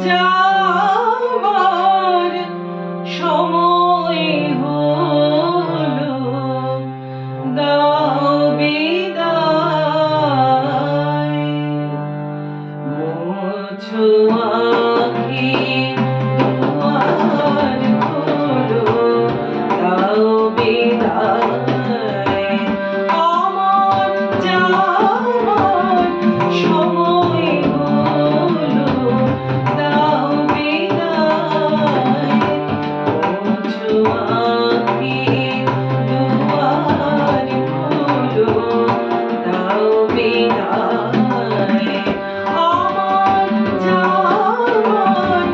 যাবার সময় হলো, দাও বিদায়। মোছো আঁখি দুয়ার খোলো, দাও বিদায়। আমার যাবার সময় হলো, দাও বিদায়। মোছো আঁখি দুয়ার খোলো, দাও বিদায়। আমার যাবার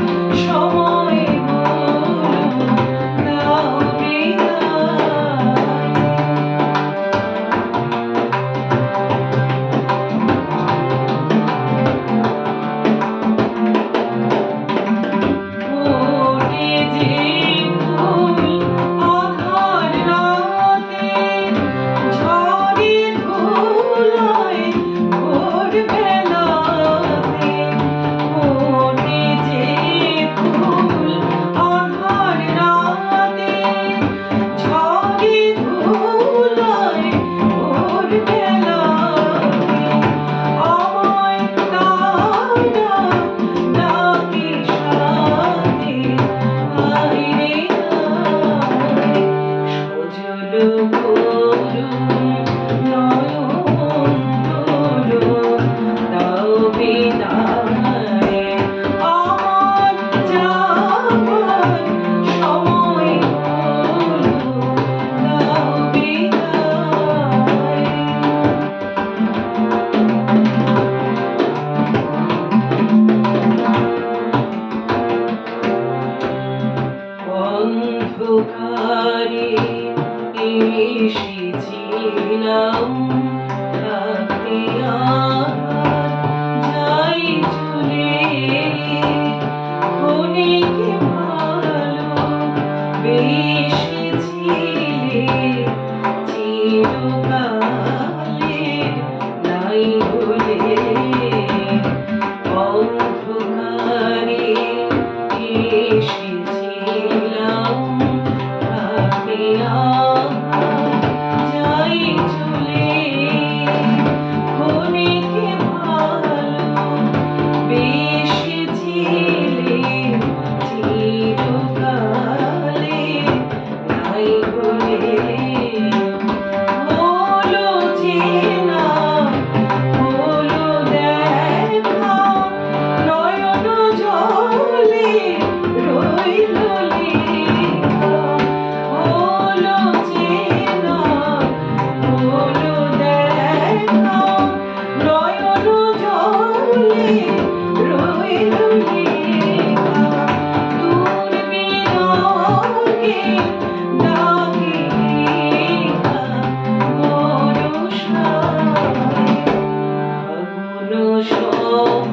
সময় হলো, দাও বিদায়। ওরে যে ফুল আঁধার রাতে ঝরে ধুলায় ভোর বেলাতে। ওরে যে ফুল আঁধার রাতে ঝরে ধুলায় ভোর বেলাতে। আমায় তারা ডাকে সাথে, আয় রে আয়। সজল করুণ নয়ন তোলো, দাও বিদায়। আমার যাবার সময় হলো, দাও বিদায়। অন্ধকারে এসেছিলাম, রাতে আর যাই চলে। ক্ষণিক ভালোবেসেছিলে, চিরকালের নাই বলে। অন্ধকারে এসেছিলাম, রাতে আর যাই চলে। ক্ষণিক ভালোবেসেছিলে, চিরকালের নাই বলে। হলো চেনা, হলো দেখা, নয়ন জলে রইল লেখা। হলো চেনা, হলো দেখা, নয়ন জলে রইল লেখা। দূর বিরহে ডাকে একা বরষায়। ফাগুন সব